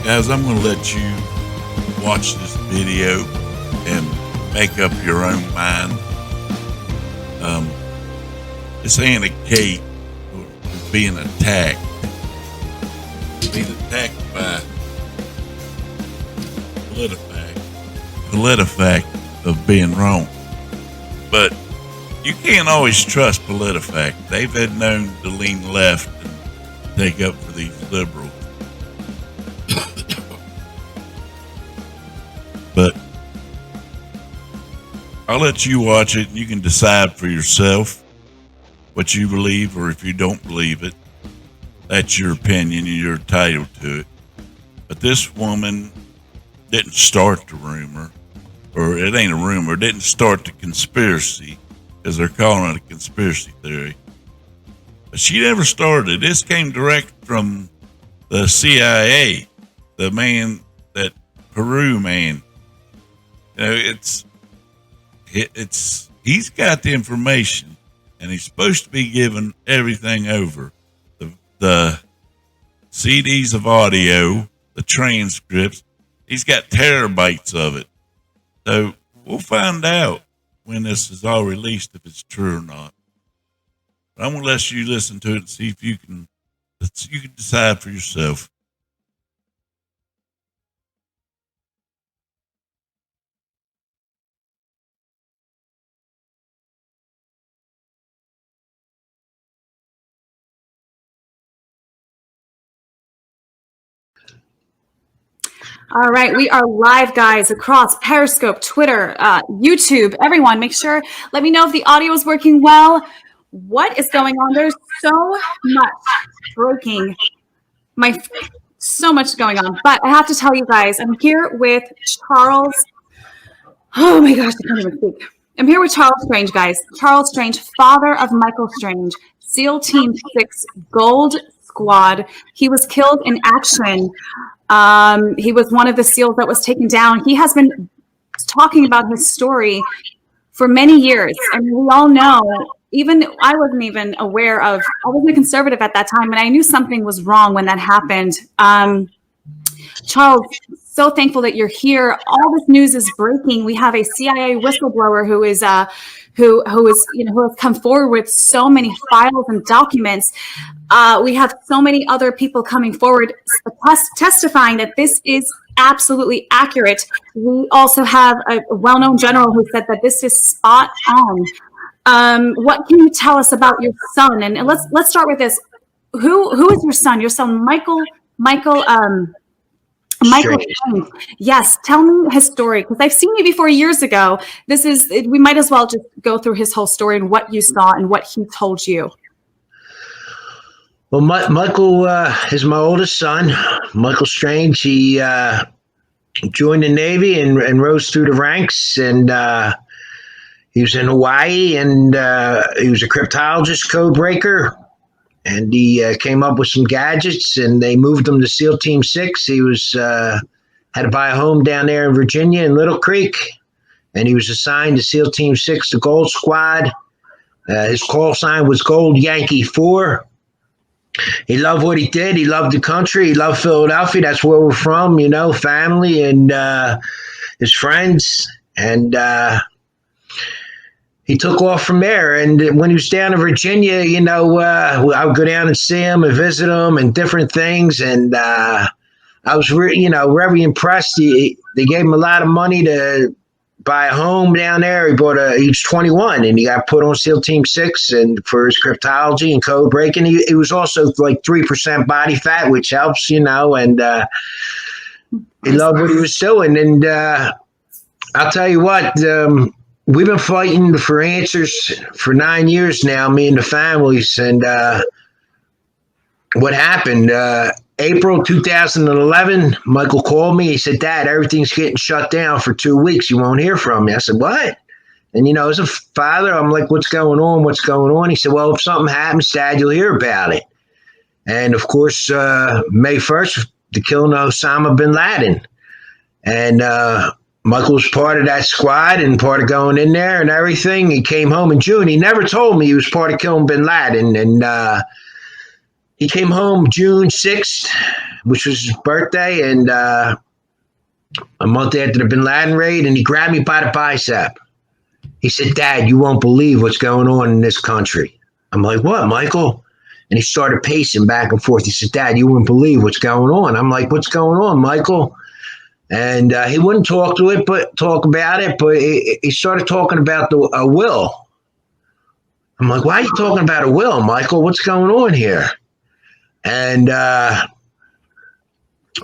Guys, I'm going to let you watch this video and make up your own mind. This Anna Kate was being attacked. Being attacked by PolitiFact of being wrong. But you can't always trust PolitiFact. They've had known to lean left and take up for these liberals. But I'll let you watch it and you can decide for yourself what you believe, or if you don't believe it, that's your opinion and you're entitled to it. But this woman didn't start the rumor, or it ain't a rumor, didn't start the conspiracy, as they're calling it a conspiracy theory. But she never started. This came direct from the CIA, the man, that Peru man. You know, he's got the information, and he's supposed to be giving everything over. The CDs of audio, the transcripts, he's got terabytes of it. So we'll find out when this is all released if it's true or not. But I'm going to let you listen to it and see if you can decide for yourself. All right, we are live, guys, across Periscope, Twitter, YouTube. Everyone, let me know if the audio is working well. What is going on? There's so much breaking, so much going on. But I have to tell you guys, I'm here with Charles. Oh my gosh, I can't even speak. I'm here with Charles Strange, guys. Charles Strange, father of Michael Strange, SEAL Team 6 Gold Squad. He was killed in action. He was one of the SEALs that was taken down. He has been talking about his story for many years. And we all know, I wasn't even aware of, I wasn't a conservative at that time, and I knew something was wrong when that happened. Charles, so thankful that you're here. All this news is breaking. We have a CIA whistleblower who has come forward with so many files and documents. We have so many other people coming forward testifying that this is absolutely accurate. We also have a well-known general who said that this is spot on. What can you tell us about your son? And let's start with this. Who is your son? Your son, Michael Strange. Yes, tell me his story, because I've seen you before years ago. We might as well just go through his whole story and what you saw and what he told you. Well, Michael is my oldest son, Michael Strange. He joined the Navy and rose through the ranks, and he was in Hawaii, and he was a cryptologist, code breaker. And he came up with some gadgets, and they moved him to SEAL Team 6. He had to buy a home down there in Virginia in Little Creek, and he was assigned to SEAL Team 6, the Gold Squad. His call sign was Gold Yankee 4. He loved what he did. He loved the country. He loved Philadelphia. That's where we're from, family and his friends. And he took off from there. And when he was down in Virginia, I would go down and see him and visit him and different things. And I was, very impressed. They gave him a lot of money to buy a home down there. He was 21, and he got put on SEAL Team 6 and for his cryptology and code breaking. He was also like 3% body fat, which helps, and he loved what he was doing. And I'll tell you what, we've been fighting for answers for 9 years now, me and the families. And what happened, April 2011, Michael called me. He said, "Dad, everything's getting shut down for 2 weeks. You won't hear from me." I said, "What?" And, as a father, I'm like, "What's going on? What's going on?" He said, "Well, if something happens, Dad, you'll hear about it." And, of course, May 1st, the killing of Osama bin Laden. And Michael was part of that squad and part of going in there and everything. He came home in June. He never told me he was part of killing bin Laden. And he came home June 6th, which was his birthday, and a month after the Bin Laden raid, and he grabbed me by the bicep. He said, Dad, you won't believe what's going on in this country. I'm like, what, Michael? And he started pacing back and forth. He said, Dad, you wouldn't believe what's going on. I'm like, what's going on, Michael? And he wouldn't talk about it, but he started talking about a will. I'm like, why are you talking about a will, Michael? What's going on here? And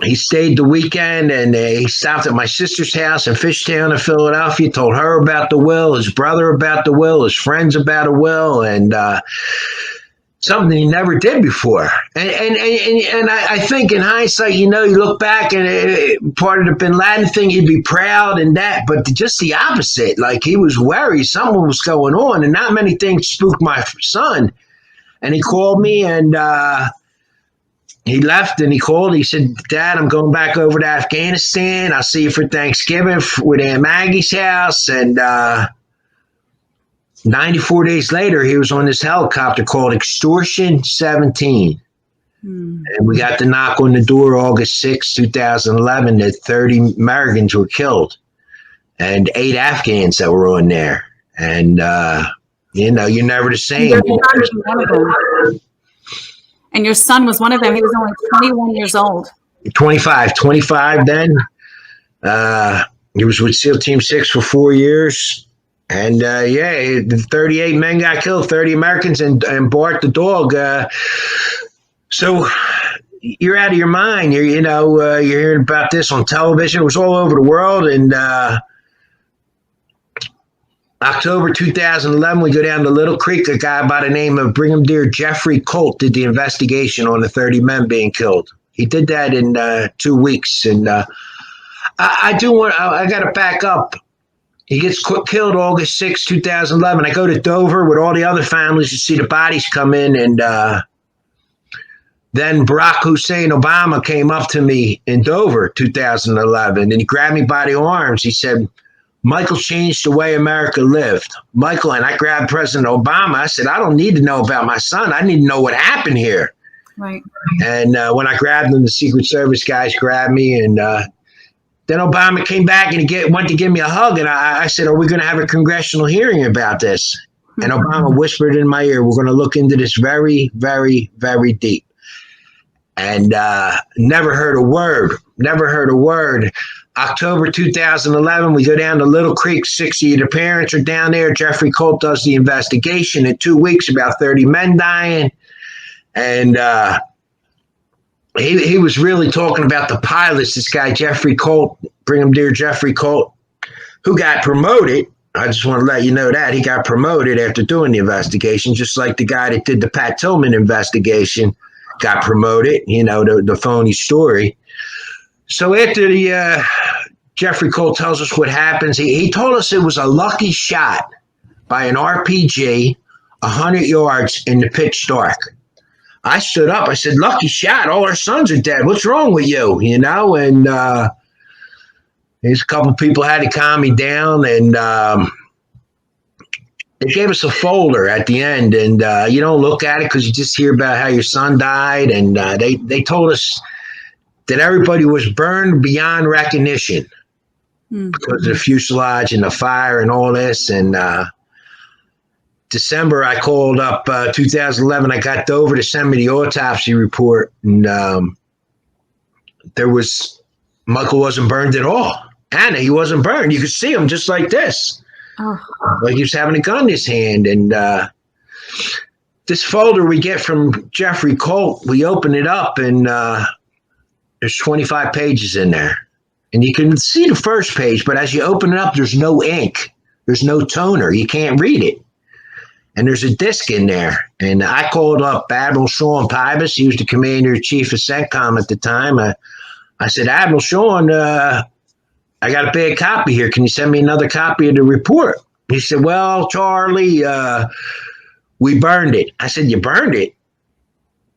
he stayed the weekend, and he stopped at my sister's house in Fishtown in Philadelphia, told her about the will, his brother about the will, his friends about a will, and something he never did before. And I think in hindsight, you look back and part of the Bin Laden thing, he'd be proud and that, but just the opposite. Like, he was worried something was going on, and not many things spooked my son. And he called me, and he left, and he called. He said, Dad, I'm going back over to Afghanistan. I'll see you for Thanksgiving with Aunt Maggie's house. And 94 days later, he was on this helicopter called Extortion 17. And we got the knock on the door August 6, 2011, that 30 Americans were killed and 8 Afghans that were on there. And, you're never the same. And your son was one of them. He was only 21 years old. 25 then. He was with SEAL Team 6 for 4 years. And, 38 men got killed, 30 Americans, and Bart the dog. So you're out of your mind. You're hearing about this on television. It was all over the world. And October 2011, we go down to Little Creek. A guy by the name of Brigadier Jeffrey Colt did the investigation on the 30 men being killed. He did that in 2 weeks. And I got to back up. He gets killed August 6, 2011. I go to Dover with all the other families to see the bodies come in. And then Barack Hussein Obama came up to me in Dover 2011, and he grabbed me by the arms. He said, Michael changed the way America lived. Michael, and I grabbed President Obama. I said, I don't need to know about my son. I need to know what happened here. Right. And when I grabbed him, the Secret Service guys grabbed me. And then Obama came back and went to give me a hug. And I said, are we going to have a congressional hearing about this? And Obama whispered in my ear, we're going to look into this very, very, very deep. And never heard a word. October 2011, we go down to Little Creek. 60 of the parents are down there. Jeffrey Colt does the investigation. In 2 weeks, about 30 men dying. And he was really talking about the pilots, this guy Jeffrey Colt, Brigadier Jeffrey Colt, who got promoted. I just want to let you know that. He got promoted after doing the investigation, just like the guy that did the Pat Tillman investigation got promoted, the phony story. So after the Jeffrey Colt tells us what happens, he told us it was a lucky shot by an RPG 100 yards in the pitch dark. I stood up. I said, lucky shot. All our sons are dead. What's wrong with you? And there's a couple people had to calm me down, and they gave us a folder at the end, and you don't look at it because you just hear about how your son died, and they told us that everybody was burned beyond recognition because of the fuselage and the fire and all this. And December, I called up 2011. I got Dover to send me the autopsy report, and Michael wasn't burned at all. Anna, he wasn't burned. You could see him just like this. Oh. Like he was having a gun in his hand. And this folder we get from Jeffrey Colt, we open it up, and there's 25 pages in there. And you can see the first page, but as you open it up, there's no ink. There's no toner. You can't read it. And there's a disc in there. And I called up Admiral Sean Pybus. He was the commander-in-chief of CENTCOM at the time. I said, Admiral Sean, I got a bad copy here. Can you send me another copy of the report? He said, well, Charlie, we burned it. I said, you burned it?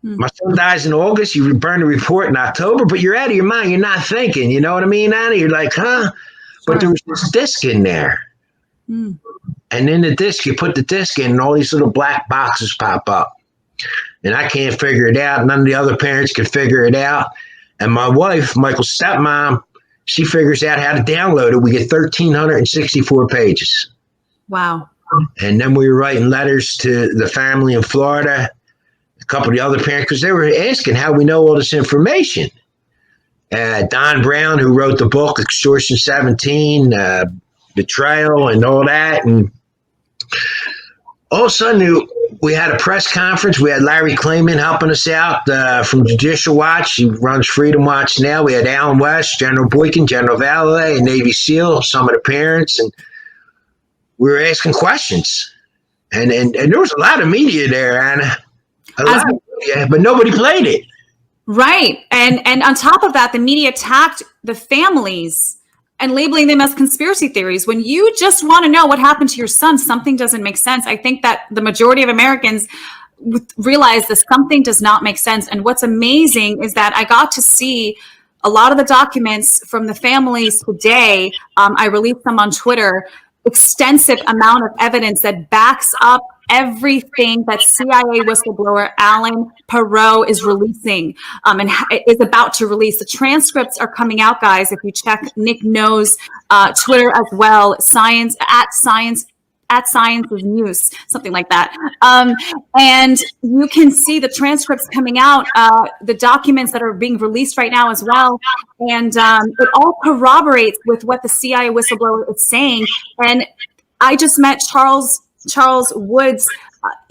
My son dies in August. You burned the report in October, but you're out of your mind. You're not thinking. You know what I mean, Anna? You're like, huh? But there was this disc in there. And in the disc, you put the disc in, and all these little black boxes pop up. and I can't figure it out. None of the other parents can figure it out. And my wife, Michael's stepmom, she figures out how to download it. We get 1,364 pages. Wow. And then we were writing letters to the family in Florida, a couple of the other parents, because they were asking how we know all this information. Don Brown, who wrote the book Extortion 17, Betrayal, and all that. And all of a sudden, we had a press conference. We had Larry Klayman helping us out from Judicial Watch. He runs Freedom Watch now. We had Alan West, General Boykin, General Valet, and Navy SEAL, some of the parents. And we were asking questions. And there was a lot of media there, Anna. A lot of media, but nobody played it. Right. And on top of that, the media attacked the families and labeling them as conspiracy theories. When you just want to know what happened to your son, something doesn't make sense. I think that the majority of Americans realize that something does not make sense. And what's amazing is that I got to see a lot of the documents from the families today. I released them on Twitter, extensive amount of evidence that backs up everything that CIA whistleblower Alan Perot is releasing and is about to release. The transcripts are coming out, guys. If you check Nick No's Twitter as well, science is news, something like that. And you can see the transcripts coming out, the documents that are being released right now as well. And it all corroborates with what the CIA whistleblower is saying. And I just met Charles Woods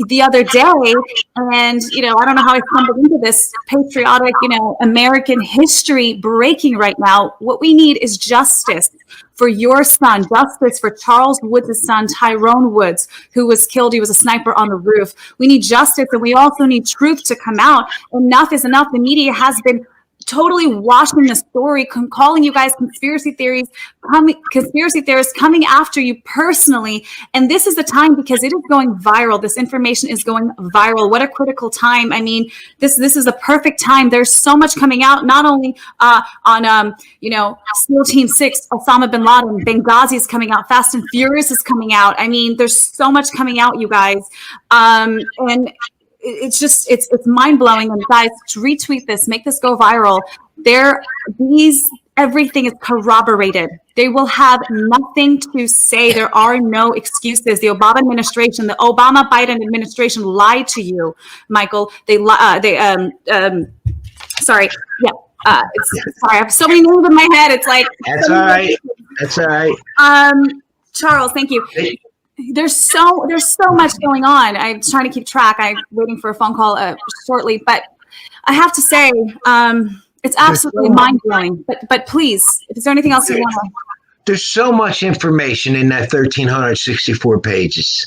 the other day, and I don't know how I stumbled into this patriotic, American history breaking right now. What we need is justice for your son, justice for Charles Woods' son, Tyrone Woods, who was killed. He was a sniper on the roof. We need justice, and we also need truth to come out. Enough is enough. The media has been totally washing the story, calling you guys conspiracy theorists coming after you personally. And this is the time, because it is going viral. This information is going viral. What a critical time. I mean, this is a perfect time. There's so much coming out, not only on SEAL Team 6, Osama bin Laden, Benghazi is coming out, Fast and Furious is coming out. I mean, there's so much coming out, you guys. And it's mind-blowing. And guys, to retweet this, make this go viral. Everything is corroborated. They will have nothing to say. There are no excuses. The Obama administration, the Obama-Biden administration lied to you, Michael. Sorry, I have so many names in my head. It's like that's all right. That's all right. Charles, thank you. There's so much going on. I'm trying to keep track. I'm waiting for a phone call shortly, but I have to say, it's absolutely mind-blowing. But please, if there's anything else you want to. There's so much information in that 1,364 pages.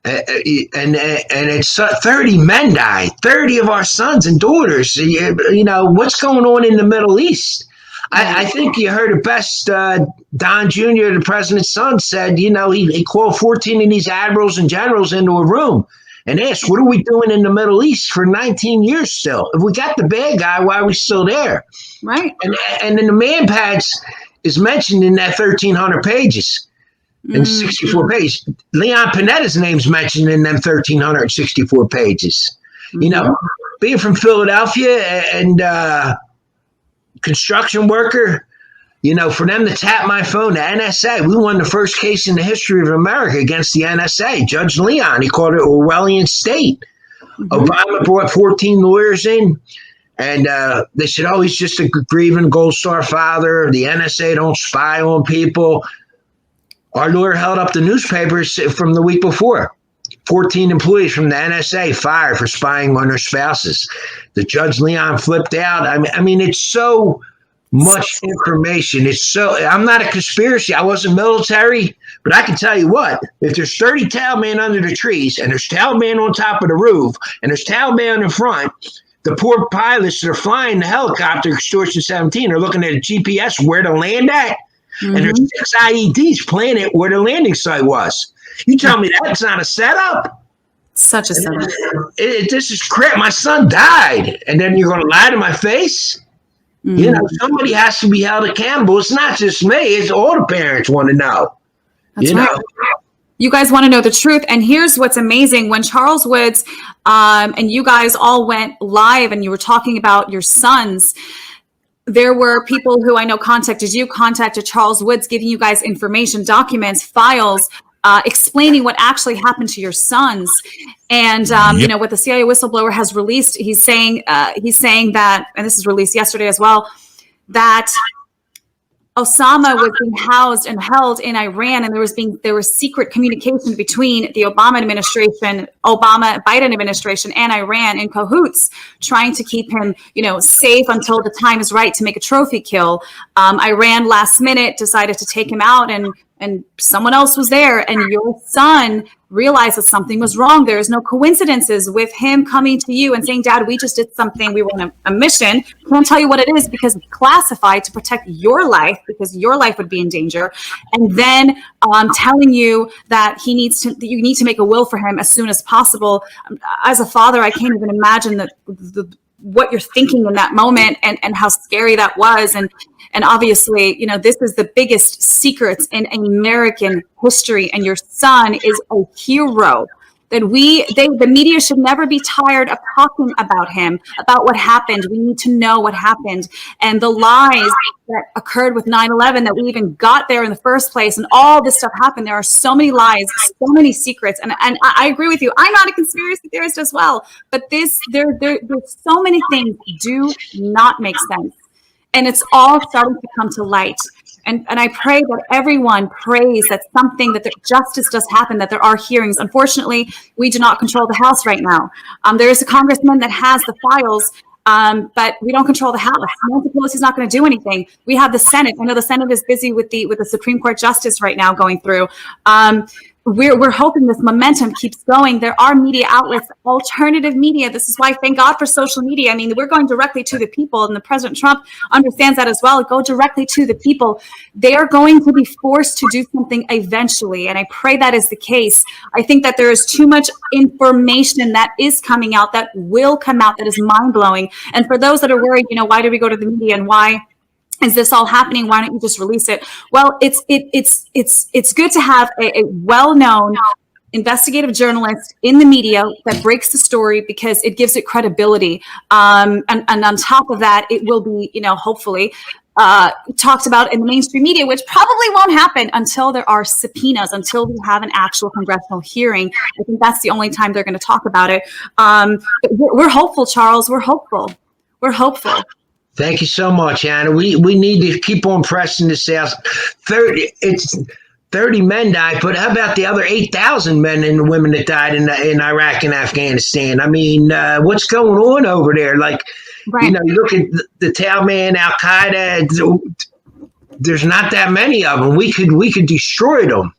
And it's 30 men died, 30 of our sons and daughters. What's going on in the Middle East? I think you heard it best. Don Jr., the president's son, said, he called 14 of these admirals and generals into a room and asked, what are we doing in the Middle East for 19 years still? If we got the bad guy, why are we still there? Right. And then the man pads is mentioned in that 1,300 pages and 64 pages. Leon Panetta's name's mentioned in them 1,364 pages. Mm-hmm. Being from Philadelphia and construction worker, for them to tap my phone, the NSA, we won the first case in the history of America against the NSA. Judge Leon, he called it Orwellian state. Mm-hmm. Obama brought 14 lawyers in, and they said, he's just a grieving Gold Star father. The NSA don't spy on people. Our lawyer held up the newspapers from the week before. 14 employees from the NSA fired for spying on their spouses. The Judge Leon flipped out. I mean, it's so much information. I'm not a conspiracy. I wasn't military, but I can tell you what, if there's 30 Taliban under the trees and there's Taliban on top of the roof and there's Taliban in front, the poor pilots that are flying the helicopter Extortion 17 are looking at a GPS where to land at. Mm-hmm. And there's 6 IEDs planted where the landing site was. You tell me that's not a setup? Such a setup. This is crap. My son died. And then you're going to lie to my face? Mm-hmm. Somebody has to be held accountable. It's not just me. It's all the parents want to know. That's right. You guys want to know the truth. And here's what's amazing. When Charles Woods and you guys all went live and you were talking about your sons, there were people who I know contacted Charles Woods, giving you guys information, documents, files, explaining what actually happened to your sons. And, you know, what the CIA whistleblower has released, he's saying that, and this is released yesterday as well, that Osama was being housed and held in Iran, and there was secret communication between the Biden administration, and Iran in cahoots, trying to keep him, you know, safe until the time is right to make a trophy kill. Iran last minute decided to take him out, and someone else was there, and your son realized that something was wrong. There is no coincidences with him coming to you and saying, Dad, we just did something. We were on a mission. Can't tell you what it is because it's classified to protect your life, because your life would be in danger. And then telling you that you need to make a will for him as soon as possible. As a father, I can't even imagine what you're thinking in that moment, and how scary that was. And obviously, you know, this is the biggest secrets in American history, and your son is a hero. That the media should never be tired of talking about him, about what happened. We need to know what happened, and the lies that occurred with 9/11, that we even got there in the first place, and all this stuff happened. There are so many lies, so many secrets, and I agree with you. I'm not a conspiracy theorist as well, but there's so many things do not make sense. And it's all starting to come to light. And I pray that everyone prays that the justice does happen, that there are hearings. Unfortunately, we do not control the House right now. There is a congressman that has the files, but we don't control the House. Nancy Pelosi's not going to do anything. We have the Senate. I know the Senate is busy with the Supreme Court justice right now going through. We're hoping this momentum keeps going. There are media outlets, alternative media. This is why, thank God for social media. I mean, we're going directly to the people, and the President Trump understands that as well. Go directly to the people. They are going to be forced to do something eventually, and I pray that is the case. I think that there is too much information that is coming out, that will come out, that is mind-blowing. And for those that are worried, you know, why do we go to the media, and why is this all happening? Why don't you just release it? Well, it's good to have a well-known investigative journalist in the media that breaks the story, because it gives it credibility. And on top of that, it will be, you know, hopefully talked about in the mainstream media, which probably won't happen until there are subpoenas, until we have an actual congressional hearing. I think that's the only time they're going to talk about it. But we're hopeful, Charles. We're hopeful. We're hopeful. Thank you so much, Anna. We need to keep on pressing this out. 30 men died, but how about the other 8,000 men and women that died in Iraq and Afghanistan? I mean, what's going on over there? Like, right. You know, you look at the Taliban, Al Qaeda. There's not that many of them. We could destroy them.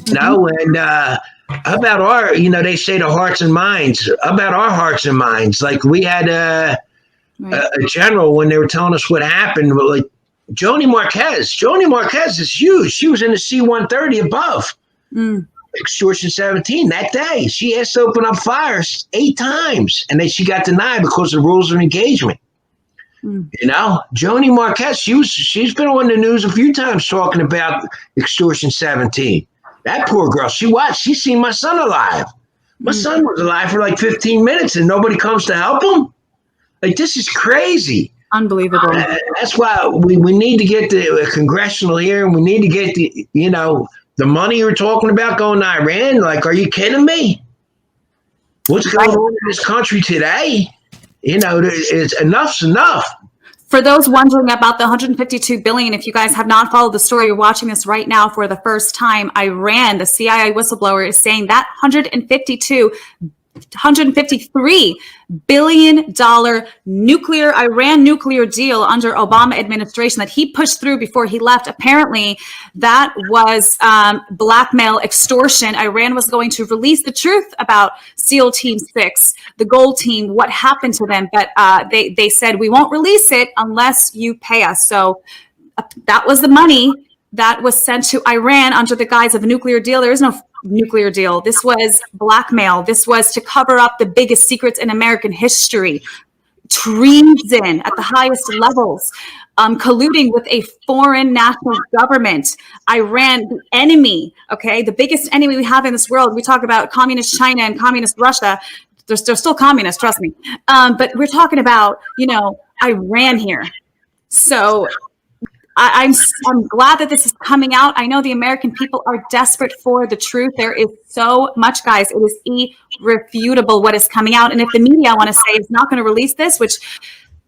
You know, and how about our? You know, they say the hearts and minds. How about our hearts and minds? Like, we had a general, when they were telling us what happened, like Joni Marquez is huge. She was in the C-130 above extortion 17 that day. She asked to open up fires 8 times, and then she got denied because of rules of engagement. You know, Joni Marquez, she's been on the news a few times talking about extortion 17. That poor girl, she's seen my son alive. My son was alive for like 15 minutes, and nobody comes to help him. Like, this is crazy. Unbelievable. That's why we need to get the congressional hearing. We need to get the money you're talking about going to Iran. Like, are you kidding me? What's going on in this country today? You know, enough's enough. For those wondering about the $152 billion, if you guys have not followed the story, you're watching this right now for the first time. Iran, the CIA whistleblower, is saying that $153 billion Iran nuclear deal under Obama administration that he pushed through before he left. Apparently, that was blackmail, extortion. Iran was going to release the truth about SEAL Team 6, the Gold Team, what happened to them. But they said, we won't release it unless you pay us. So that was the money that was sent to Iran under the guise of a nuclear deal. There is no nuclear deal. This was blackmail. This was to cover up the biggest secrets in American history, treason at the highest levels, colluding with a foreign national government. Iran, the enemy, okay, the biggest enemy we have in this world. We talk about communist China and communist Russia. They're still communist, trust me. But we're talking about, Iran here. So I'm glad that this is coming out. I know the American people are desperate for the truth. There is so much, guys. It is irrefutable what is coming out. And if the media, I want to say, is not going to release this, which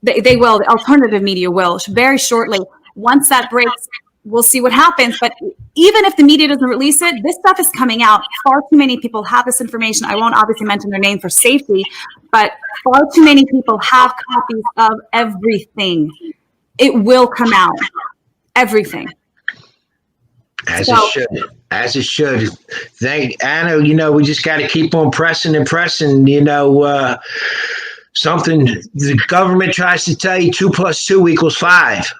they will, the alternative media will very shortly. Once that breaks, we'll see what happens. But even if the media doesn't release it, this stuff is coming out. Far too many people have this information. I won't obviously mention their name for safety, but far too many people have copies of everything. It will come out. Everything. As it should. Thank Anna. We just got to keep on pressing and pressing. Something the government tries to tell you 2 + 2 = 5.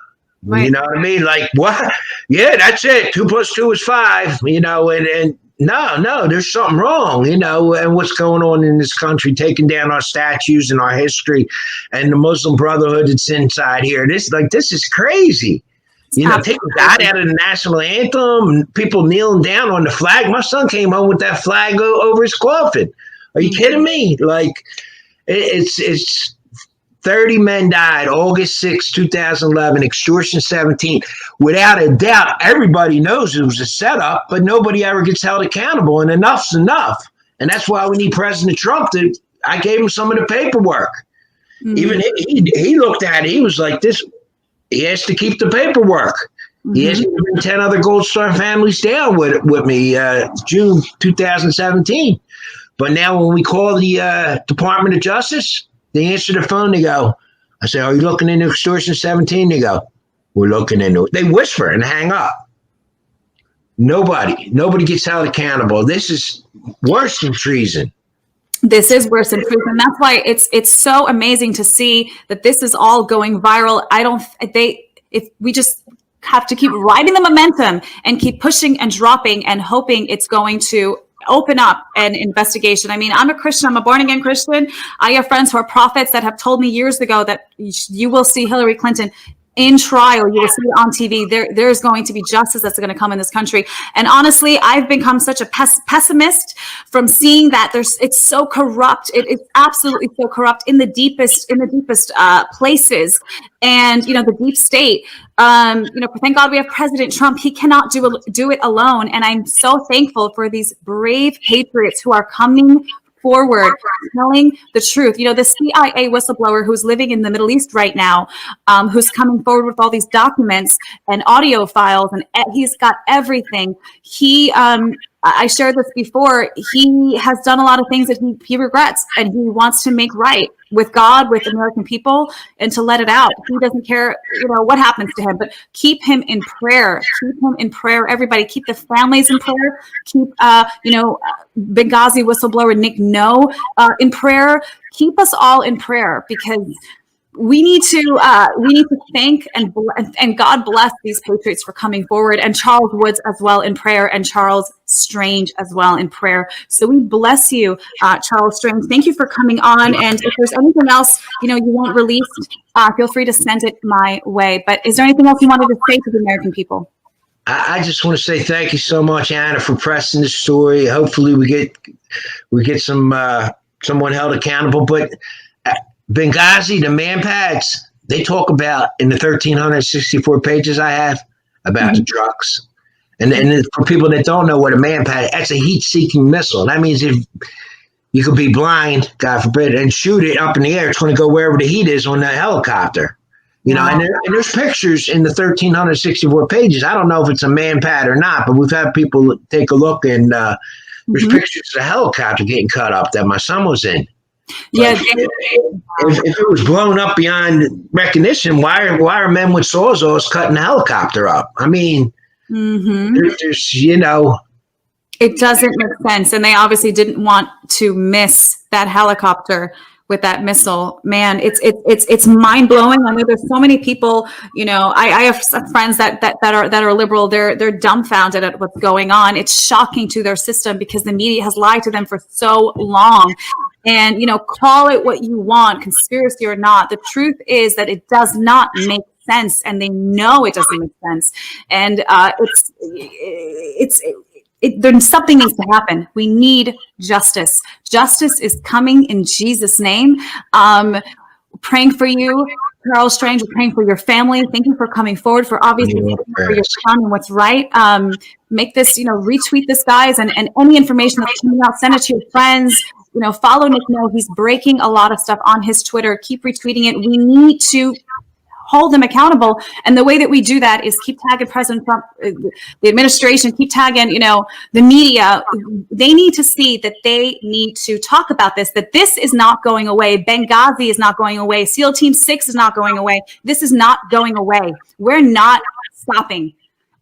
Right. You know what I mean? Like, what? Yeah, that's it. 2 + 2 is 5. And no, there's something wrong. And what's going on in this country, taking down our statues and our history, and the Muslim Brotherhood that's inside here. This is crazy. Taking God out of the national anthem and people kneeling down on the flag. My son came home with that flag over his coffin. Are you kidding me? Like, it's 30 men died August 6, 2011, extortion 17. Without a doubt, everybody knows it was a setup, but nobody ever gets held accountable, and enough's enough. And that's why we need President Trump to. I gave him some of the paperwork. Mm-hmm. Even he looked at it. He was like, this. He has to keep the paperwork. Mm-hmm. He has to bring 10 other Gold Star families down with me, June 2017. But now when we call the Department of Justice, they answer the phone. They go, I say, are you looking into extortion 17? They go, we're looking into it. They whisper and hang up. Nobody gets held accountable. This is worse than treason. This is worse than treason. That's why it's so amazing to see that this is all going viral. If we just have to keep riding the momentum and keep pushing and dropping and hoping it's going to open up an investigation. I mean, I'm a Christian. I'm a born again Christian. I have friends who are prophets that have told me years ago that you will see Hillary Clinton in trial. You will see it on TV. There's going to be justice that's going to come in this country. And honestly, I've become such a pessimist from seeing that it's so corrupt. It's absolutely so corrupt in the deepest places. And the deep state. Thank God we have President Trump. He cannot do it alone. And I'm so thankful for these brave patriots who are coming forward, telling the truth. The CIA whistleblower who's living in the Middle East right now, who's coming forward with all these documents and audio files, and he's got everything. I shared this before. He has done a lot of things that he regrets, and he wants to make right with God, with American people, and to let it out. He doesn't care, what happens to him, but keep him in prayer. Keep him in prayer. Everybody, keep the families in prayer. Keep, Benghazi whistleblower Nick No in prayer. Keep us all in prayer, because we need to thank and God bless these patriots for coming forward, and Charles Woods as well in prayer, and Charles Strange as well in prayer. So we bless you, Charles Strange. Thank you for coming on. And if there's anything else you want released, feel free to send it my way. But is there anything else you wanted to say to the American people? I just want to say thank you so much, Anna, for pressing the story. Hopefully we get someone held accountable. But Benghazi, the man pads, they talk about in the 1,364 pages I have about the trucks. And for people that don't know what a man pad, that's a heat-seeking missile. That means if you could be blind, God forbid, and shoot it up in the air, it's going to go wherever the heat is on that helicopter. And there's pictures in the 1,364 pages. I don't know if it's a man pad or not, but we've had people take a look, and there's pictures of a helicopter getting cut up that my son was in. Yeah, if it was blown up beyond recognition, why are men with sawzalls cutting the helicopter up? I mean, there's it doesn't make sense, and they obviously didn't want to miss that helicopter with that missile. Man, it's mind blowing. I know there's so many people. I have some friends that are liberal. They're dumbfounded at what's going on. It's shocking to their system because the media has lied to them for so long. And, call it what you want, conspiracy or not. The truth is that it does not make sense, and they know it doesn't make sense. And there's something needs to happen. We need justice. Justice is coming in Jesus' name. Praying for you, Carl Strange. We're praying for your family. Thank you for coming forward, for obviously for your son and what's right. Make this, retweet this, guys, and any information that's coming out, send it to your friends. Follow Nick No. He's breaking a lot of stuff on his Twitter. Keep retweeting it. We need to hold them accountable. And the way that we do that is keep tagging President Trump, the administration, keep tagging, the media. They need to see that they need to talk about this, that this is not going away. Benghazi is not going away. SEAL Team 6 is not going away. This is not going away. We're not stopping.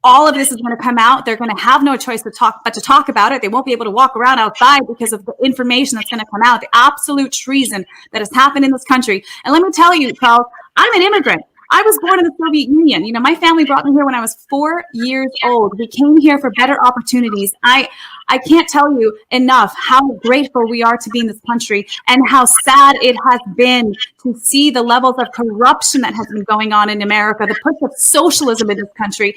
All of this is going to come out. They're going to have no choice but to talk about it. They won't be able to walk around outside because of the information that's going to come out, the absolute treason that has happened in this country. And let me tell you, Charles, I'm an immigrant. I was born in the Soviet Union. My family brought me here when I was 4 years old. We came here for better opportunities. I can't tell you enough how grateful we are to be in this country, and how sad it has been to see the levels of corruption that has been going on in America, the push of socialism in this country.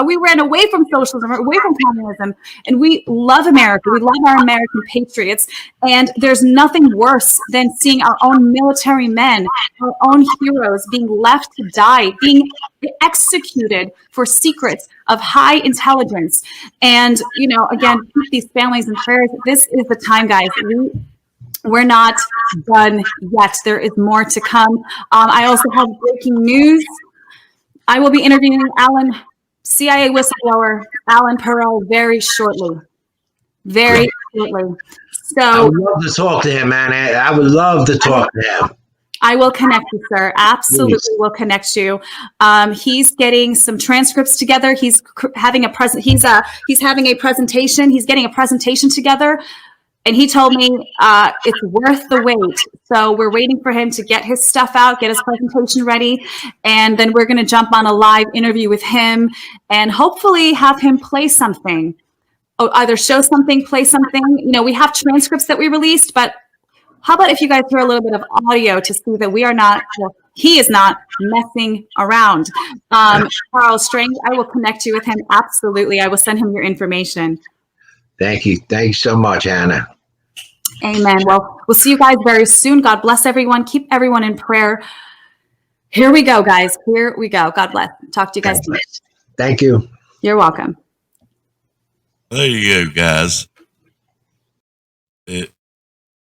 We ran away from socialism, away from communism, and we love America. We love our American patriots. And there's nothing worse than seeing our own military men, our own heroes being left to die, being executed for secrets of high intelligence. And, again, keep these families in prayers. This is the time, guys. We're not done yet. There is more to come. I also have breaking news. I will be interviewing CIA whistleblower Alan Perot very shortly. Very shortly. So I would love to talk to him, man. I would love to talk to him. I will connect you, sir. Absolutely, will connect you. He's getting some transcripts together. He's having a He's having a presentation. He's getting a presentation together, and he told me it's worth the wait. So we're waiting for him to get his stuff out, get his presentation ready, and then we're going to jump on a live interview with him, and hopefully have him play something, either show something, play something. We have transcripts that we released, but how about if you guys hear a little bit of audio to see that he is not messing around. Carl Strange, I will connect you with him. Absolutely. I will send him your information. Thank you. Thanks so much, Anna. Amen. Well, we'll see you guys very soon. God bless everyone. Keep everyone in prayer. Here we go, guys. Here we go. God bless. Talk to you guys soon. Thank you. You're welcome. There you go, guys.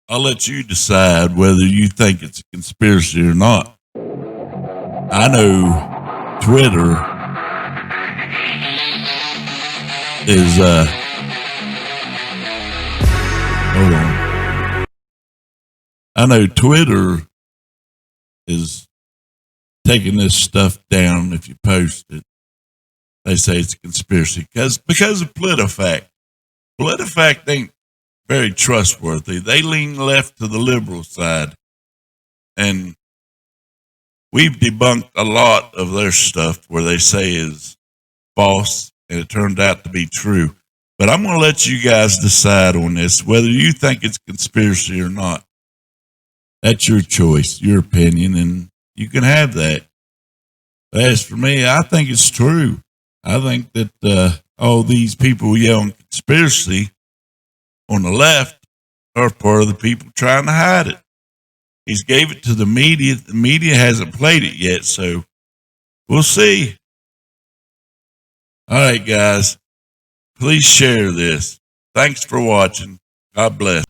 I'll let you decide whether you think it's a conspiracy or not. I know Twitter is hold on. I know Twitter is taking this stuff down if you post it. They say it's a conspiracy because of PolitiFact. PolitiFact ain't very trustworthy. They lean left to the liberal side. And we've debunked a lot of their stuff where they say is false, and it turned out to be true. But I'm going to let you guys decide on this, whether you think it's conspiracy or not. That's your choice, your opinion, and you can have that. But as for me, I think it's true. I think that all these people yelling conspiracy on the left are part of the people trying to hide it. He's gave it to the media. The media hasn't played it yet, so we'll see. All right, guys, please share this. Thanks for watching. God bless.